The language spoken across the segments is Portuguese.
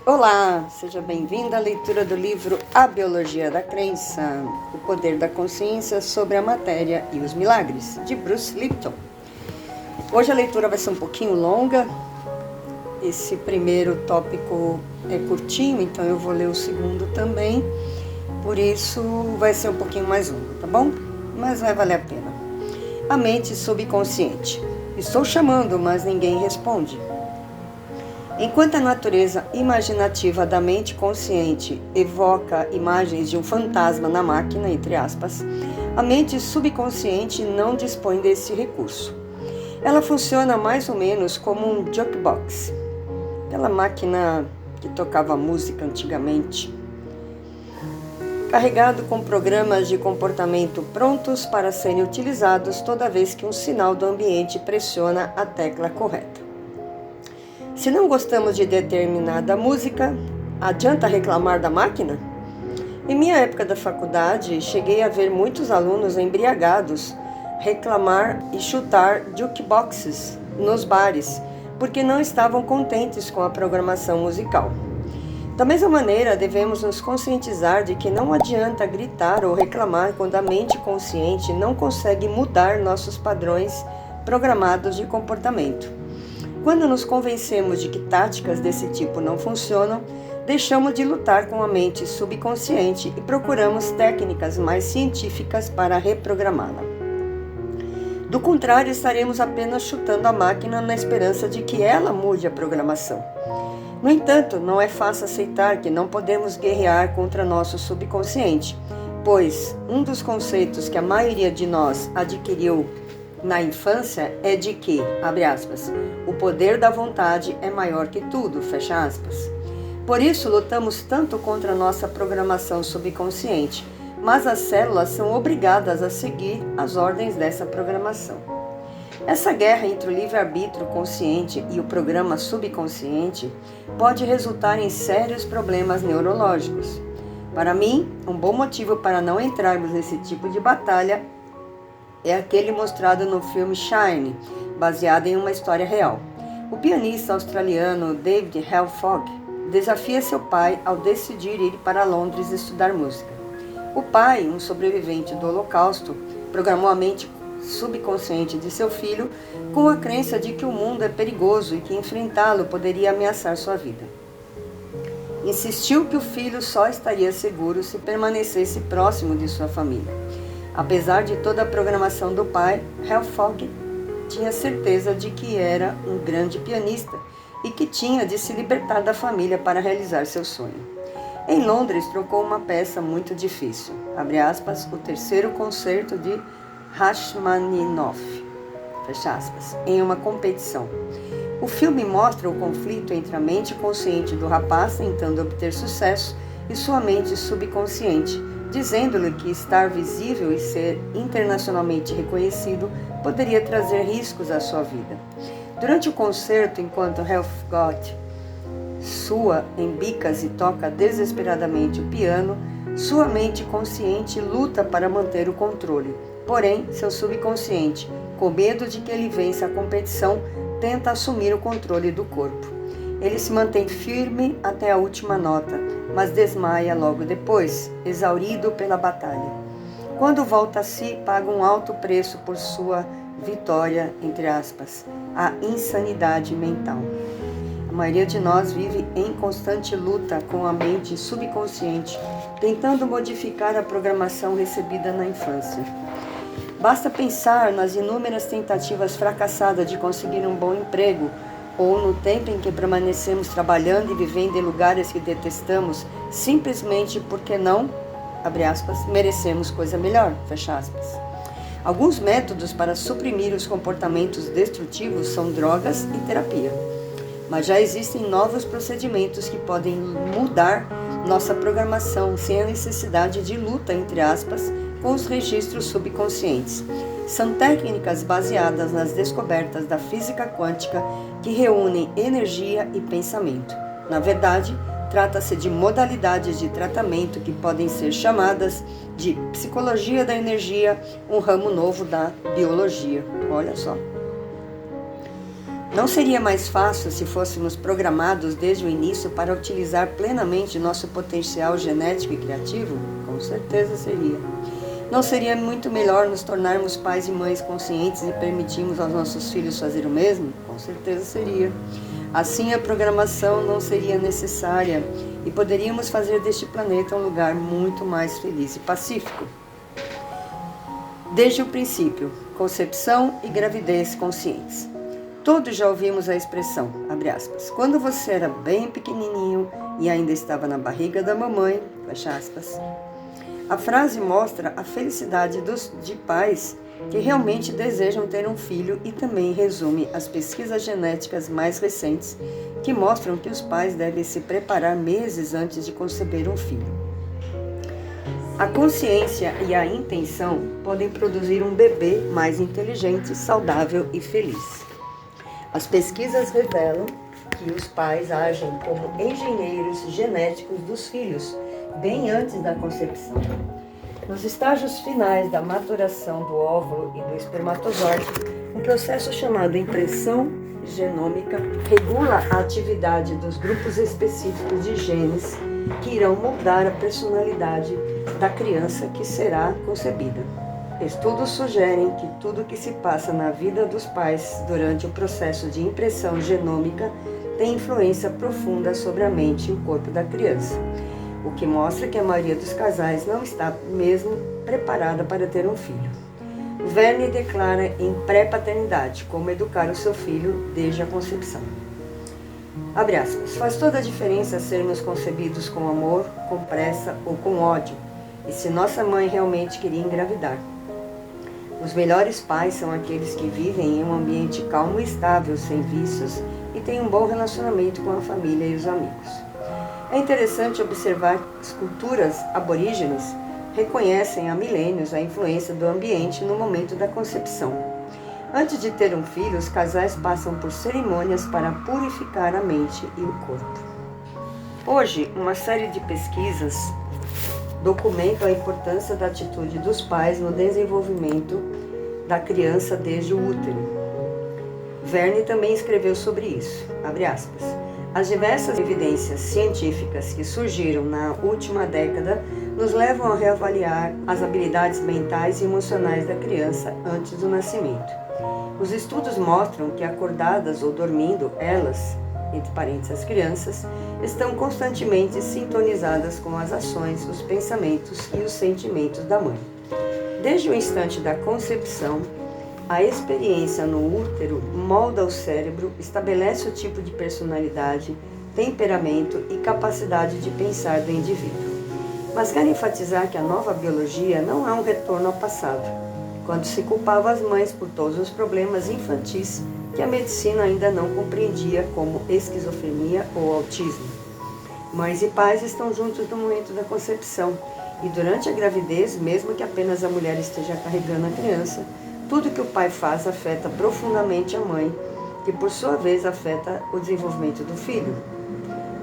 Olá, seja bem-vinda à leitura do livro A Biologia da Crença, o poder da consciência sobre a matéria e os milagres, de Bruce Lipton. Hoje a leitura vai ser um pouquinho longa, esse primeiro tópico é curtinho, então eu vou ler o segundo também, por isso vai ser um pouquinho mais longo, tá bom? Mas vai valer a pena. A mente subconsciente. Estou chamando, mas ninguém responde. Enquanto a natureza imaginativa da mente consciente evoca imagens de um fantasma na máquina, entre aspas, a mente subconsciente não dispõe desse recurso. Ela funciona mais ou menos como um jukebox, aquela máquina que tocava música antigamente, carregado com programas de comportamento prontos para serem utilizados toda vez que um sinal do ambiente pressiona a tecla correta. Se não gostamos de determinada música, adianta reclamar da máquina? Em minha época da faculdade, cheguei a ver muitos alunos embriagados reclamar e chutar jukeboxes nos bares, porque não estavam contentes com a programação musical. Da mesma maneira, devemos nos conscientizar de que não adianta gritar ou reclamar quando a mente consciente não consegue mudar nossos padrões programados de comportamento. Quando nos convencemos de que táticas desse tipo não funcionam, deixamos de lutar com a mente subconsciente e procuramos técnicas mais científicas para reprogramá-la. Do contrário, estaremos apenas chutando a máquina na esperança de que ela mude a programação. No entanto, não é fácil aceitar que não podemos guerrear contra nosso subconsciente, pois um dos conceitos que a maioria de nós adquiriu na infância é de que, abre aspas, o poder da vontade é maior que tudo, fecha aspas. Por isso, lutamos tanto contra a nossa programação subconsciente, mas as células são obrigadas a seguir as ordens dessa programação. Essa guerra entre o livre-arbítrio consciente e o programa subconsciente pode resultar em sérios problemas neurológicos. Para mim, um bom motivo para não entrarmos nesse tipo de batalha é aquele mostrado no filme Shine, baseado em uma história real. O pianista australiano David Halford desafia seu pai ao decidir ir para Londres estudar música. O pai, um sobrevivente do Holocausto, programou a mente subconsciente de seu filho com a crença de que o mundo é perigoso e que enfrentá-lo poderia ameaçar sua vida. Insistiu que o filho só estaria seguro se permanecesse próximo de sua família. Apesar de toda a programação do pai, Halford tinha certeza de que era um grande pianista e que tinha de se libertar da família para realizar seu sonho. Em Londres, trocou uma peça muito difícil, abre aspas, o terceiro concerto de Rachmaninoff, fecha aspas, em uma competição. O filme mostra o conflito entre a mente consciente do rapaz tentando obter sucesso e sua mente subconsciente, dizendo-lhe que estar visível e ser internacionalmente reconhecido poderia trazer riscos à sua vida. Durante o concerto, enquanto Halford sua em bicas e toca desesperadamente o piano, sua mente consciente luta para manter o controle. Porém, seu subconsciente, com medo de que ele vença a competição, tenta assumir o controle do corpo. Ele se mantém firme até a última nota, mas desmaia logo depois, exaurido pela batalha. Quando volta a si, paga um alto preço por sua vitória, entre aspas, a insanidade mental. A maioria de nós vive em constante luta com a mente subconsciente, tentando modificar a programação recebida na infância. Basta pensar nas inúmeras tentativas fracassadas de conseguir um bom emprego, ou no tempo em que permanecemos trabalhando e vivendo em lugares que detestamos, simplesmente porque não, abre aspas, merecemos coisa melhor, fecha aspas. Alguns métodos para suprimir os comportamentos destrutivos são drogas e terapia. Mas já existem novos procedimentos que podem mudar nossa programação sem a necessidade de luta, entre aspas, com os registros subconscientes. São técnicas baseadas nas descobertas da física quântica que reúnem energia e pensamento. Na verdade, trata-se de modalidades de tratamento que podem ser chamadas de psicologia da energia, um ramo novo da biologia. Olha só. Não seria mais fácil se fôssemos programados desde o início para utilizar plenamente nosso potencial genético e criativo? Com certeza seria. Não seria muito melhor nos tornarmos pais e mães conscientes e permitirmos aos nossos filhos fazer o mesmo? Com certeza seria. Assim, a programação não seria necessária e poderíamos fazer deste planeta um lugar muito mais feliz e pacífico. Desde o princípio, concepção e gravidez conscientes. Todos já ouvimos a expressão, abre aspas, quando você era bem pequenininho e ainda estava na barriga da mamãe, fecha aspas. A frase mostra a felicidade de pais que realmente desejam ter um filho e também resume as pesquisas genéticas mais recentes que mostram que os pais devem se preparar meses antes de conceber um filho. A consciência e a intenção podem produzir um bebê mais inteligente, saudável e feliz. As pesquisas revelam que os pais agem como engenheiros genéticos dos filhos, bem antes da concepção. Nos estágios finais da maturação do óvulo e do espermatozoide, um processo chamado impressão genômica regula a atividade dos grupos específicos de genes que irão moldar a personalidade da criança que será concebida. Estudos sugerem que tudo o que se passa na vida dos pais durante o processo de impressão genômica tem influência profunda sobre a mente e o corpo da criança, o que mostra que a maioria dos casais não está mesmo preparada para ter um filho. Verne declara em Pré-Paternidade como educar o seu filho desde a concepção. Abre aspas, faz toda a diferença sermos concebidos com amor, com pressa ou com ódio, e se nossa mãe realmente queria engravidar. Os melhores pais são aqueles que vivem em um ambiente calmo e estável, sem vícios, e têm um bom relacionamento com a família e os amigos. É interessante observar que as culturas aborígenes reconhecem há milênios a influência do ambiente no momento da concepção. Antes de ter um filho, os casais passam por cerimônias para purificar a mente e o corpo. Hoje, uma série de pesquisas documentam a importância da atitude dos pais no desenvolvimento da criança desde o útero. Verne também escreveu sobre isso, abre aspas. As diversas evidências científicas que surgiram na última década nos levam a reavaliar as habilidades mentais e emocionais da criança antes do nascimento. Os estudos mostram que acordadas ou dormindo, elas, entre parênteses as crianças, estão constantemente sintonizadas com as ações, os pensamentos e os sentimentos da mãe. Desde o instante da concepção, a experiência no útero molda o cérebro, estabelece o tipo de personalidade, temperamento e capacidade de pensar do indivíduo. Mas quero enfatizar que a nova biologia não é um retorno ao passado, quando se culpava as mães por todos os problemas infantis que a medicina ainda não compreendia, como esquizofrenia ou autismo. Mães e pais estão juntos no momento da concepção e durante a gravidez, mesmo que apenas a mulher esteja carregando a criança, tudo que o pai faz afeta profundamente a mãe, que por sua vez afeta o desenvolvimento do filho.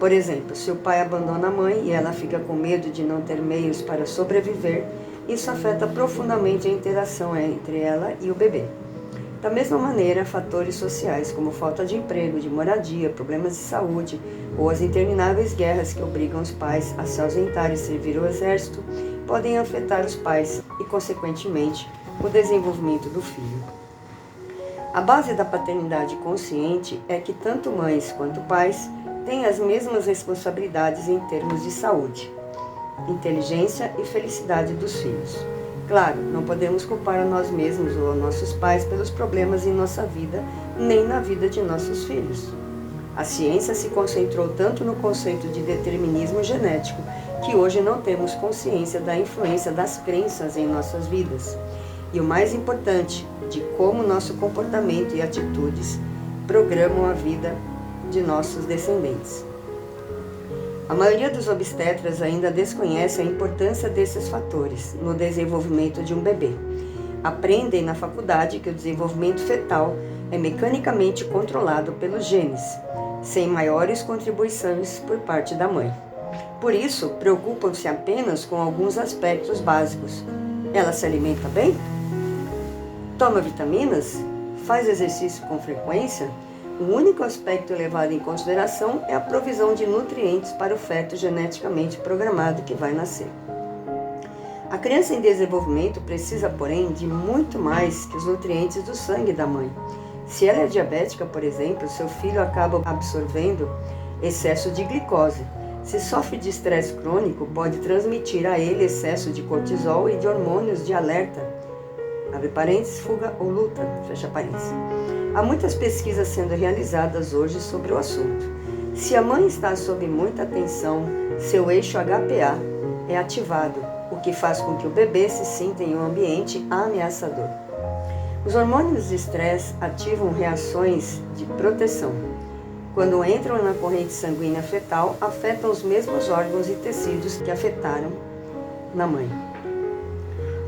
Por exemplo, se o pai abandona a mãe e ela fica com medo de não ter meios para sobreviver, isso afeta profundamente a interação entre ela e o bebê. Da mesma maneira, fatores sociais como falta de emprego, de moradia, problemas de saúde ou as intermináveis guerras que obrigam os pais a se ausentar e servir o exército podem afetar os pais e, consequentemente, o desenvolvimento do filho. A base da paternidade consciente é que tanto mães quanto pais têm as mesmas responsabilidades em termos de saúde, inteligência e felicidade dos filhos. Claro, não podemos culpar a nós mesmos ou a nossos pais pelos problemas em nossa vida, nem na vida de nossos filhos. A ciência se concentrou tanto no conceito de determinismo genético que hoje não temos consciência da influência das crenças em nossas vidas. E o mais importante, de como nosso comportamento e atitudes programam a vida de nossos descendentes. A maioria dos obstetras ainda desconhece a importância desses fatores no desenvolvimento de um bebê. Aprendem na faculdade que o desenvolvimento fetal é mecanicamente controlado pelos genes, sem maiores contribuições por parte da mãe. Por isso, preocupam-se apenas com alguns aspectos básicos. Ela se alimenta bem? Toma vitaminas? Faz exercício com frequência? o único aspecto levado em consideração é a provisão de nutrientes para o feto geneticamente programado que vai nascer. A criança em desenvolvimento precisa, porém, de muito mais que os nutrientes do sangue da mãe. Se ela é diabética, por exemplo, seu filho acaba absorvendo excesso de glicose. Se sofre de estresse crônico, pode transmitir a ele excesso de cortisol e de hormônios de alerta, abre parênteses, fuga ou luta, fecha parênteses. Há muitas pesquisas sendo realizadas hoje sobre o assunto. Se a mãe está sob muita tensão, seu eixo HPA é ativado, o que faz com que o bebê se sinta em um ambiente ameaçador. Os hormônios de estresse ativam reações de proteção. Quando entram na corrente sanguínea fetal, afetam os mesmos órgãos e tecidos que afetaram na mãe.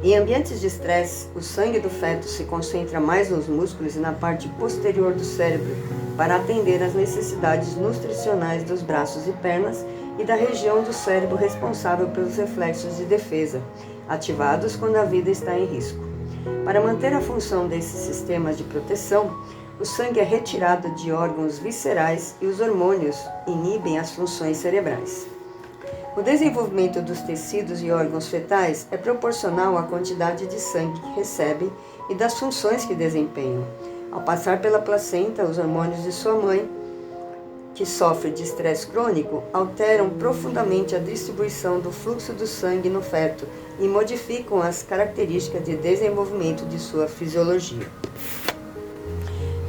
Em ambientes de estresse, o sangue do feto se concentra mais nos músculos e na parte posterior do cérebro para atender às necessidades nutricionais dos braços e pernas e da região do cérebro responsável pelos reflexos de defesa, ativados quando a vida está em risco. Para manter a função desses sistemas de proteção, o sangue é retirado de órgãos viscerais e os hormônios inibem as funções cerebrais. O desenvolvimento dos tecidos e órgãos fetais é proporcional à quantidade de sangue que recebem e das funções que desempenham. Ao passar pela placenta, os hormônios de sua mãe, que sofre de estresse crônico, alteram profundamente a distribuição do fluxo do sangue no feto e modificam as características de desenvolvimento de sua fisiologia.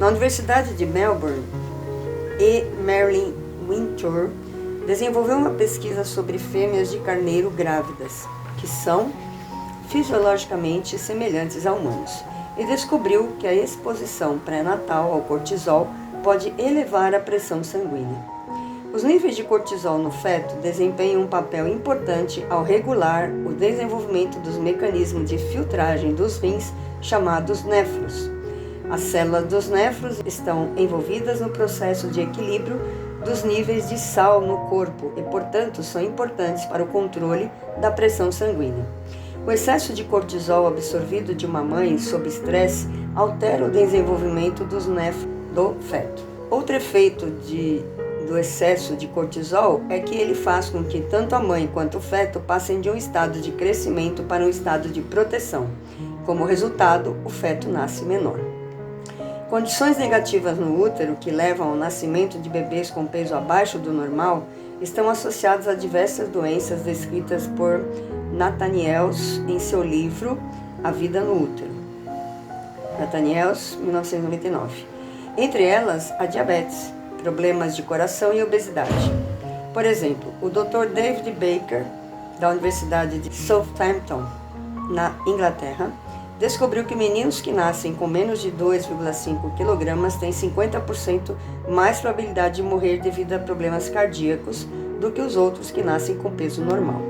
Na Universidade de Melbourne, Marilyn Wintour desenvolveu uma pesquisa sobre fêmeas de carneiro grávidas, que são fisiologicamente semelhantes a humanos, e descobriu que a exposição pré-natal ao cortisol pode elevar a pressão sanguínea. Os níveis de cortisol no feto desempenham um papel importante ao regular o desenvolvimento dos mecanismos de filtragem dos rins chamados néfros. As células dos néfros estão envolvidas no processo de equilíbrio dos níveis de sal no corpo e, portanto, são importantes para o controle da pressão sanguínea. O excesso de cortisol absorvido de uma mãe sob estresse altera o desenvolvimento dos néfros do feto. Outro efeito do excesso de cortisol é que ele faz com que tanto a mãe quanto o feto passem de um estado de crescimento para um estado de proteção. Como resultado, o feto nasce menor. Condições negativas no útero que levam ao nascimento de bebês com peso abaixo do normal estão associadas a diversas doenças descritas por Nathaniels em seu livro A Vida no Útero. Nathaniels, 1999. Entre elas, a diabetes, problemas de coração e obesidade. Por exemplo, o Dr. David Baker, da Universidade de Southampton, na Inglaterra, descobriu que meninos que nascem com menos de 2,5 kg têm 50% mais probabilidade de morrer devido a problemas cardíacos do que os outros que nascem com peso normal.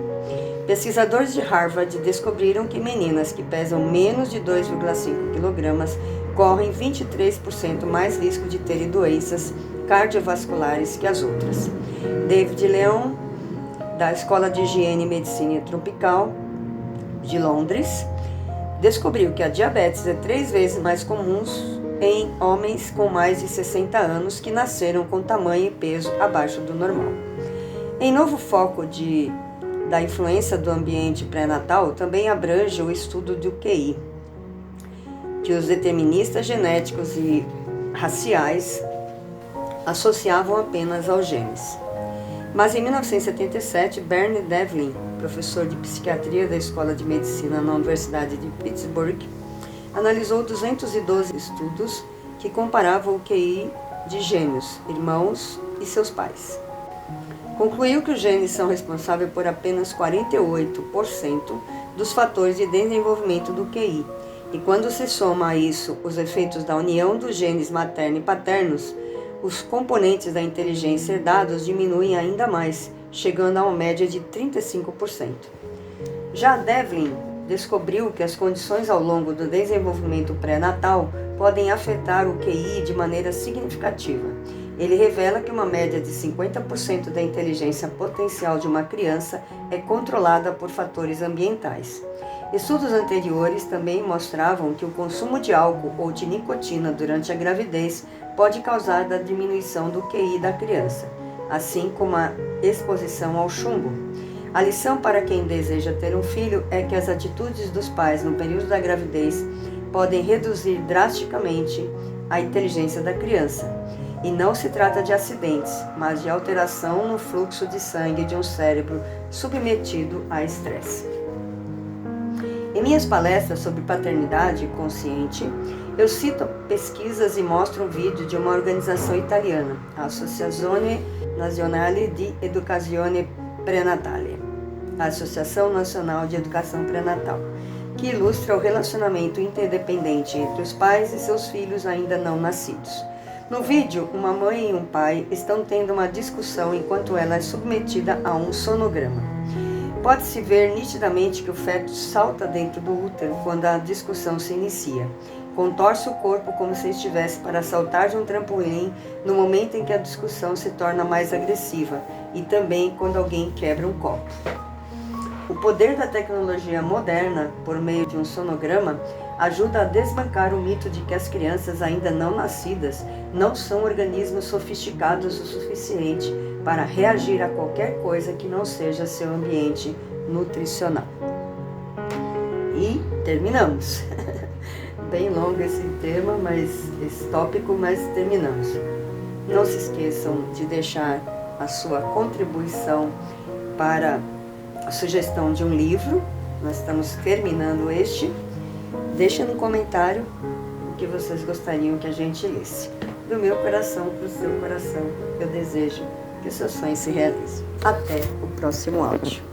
Pesquisadores de Harvard descobriram que meninas que pesam menos de 2,5 kg correm 23% mais risco de terem doenças cardiovasculares que as outras. David Leon, da Escola de Higiene e Medicina Tropical de Londres, descobriu que a diabetes é 3 vezes mais comum em homens com mais de 60 anos que nasceram com tamanho e peso abaixo do normal. Em novo foco da influência do ambiente pré-natal, também abrange o estudo do QI, que os deterministas genéticos e raciais associavam apenas aos genes. Mas em 1977, Bernie Devlin, professor de psiquiatria da Escola de Medicina na Universidade de Pittsburgh, analisou 212 estudos que comparavam o QI de gêmeos, irmãos e seus pais. Concluiu que os genes são responsáveis por apenas 48% dos fatores de desenvolvimento do QI, e quando se soma a isso os efeitos da união dos genes materno e paternos, os componentes da inteligência herdados diminuem ainda mais, chegando a uma média de 35%. Já Devlin descobriu que as condições ao longo do desenvolvimento pré-natal podem afetar o QI de maneira significativa. Ele revela que uma média de 50% da inteligência potencial de uma criança é controlada por fatores ambientais. Estudos anteriores também mostravam que o consumo de álcool ou de nicotina durante a gravidez pode causar a diminuição do QI da criança, assim como a exposição ao chumbo. A lição para quem deseja ter um filho é que as atitudes dos pais no período da gravidez podem reduzir drasticamente a inteligência da criança. E não se trata de acidentes, mas de alteração no fluxo de sangue de um cérebro submetido a estresse. Em minhas palestras sobre paternidade consciente, eu cito pesquisas e mostro um vídeo de uma organização italiana, a Associazione Nazionale di Educazione Prenatale, a Associação Nacional de Educação Prenatal, que ilustra o relacionamento interdependente entre os pais e seus filhos ainda não nascidos. No vídeo, uma mãe e um pai estão tendo uma discussão enquanto ela é submetida a um sonograma. Pode-se ver nitidamente que o feto salta dentro do útero quando a discussão se inicia. Contorce o corpo como se estivesse para saltar de um trampolim no momento em que a discussão se torna mais agressiva e também quando alguém quebra um copo. O poder da tecnologia moderna, por meio de um sonograma, ajuda a desbancar o mito de que as crianças ainda não nascidas não são organismos sofisticados o suficiente para reagir a qualquer coisa que não seja seu ambiente nutricional. E terminamos. Bem longo esse tema, esse tópico, mas terminamos. Não se esqueçam de deixar a sua contribuição para a sugestão de um livro. Nós estamos terminando este. Deixa no comentário o que vocês gostariam que a gente lesse. Do meu coração para o seu coração, eu desejo que o seu sonho se realize. Até o próximo áudio.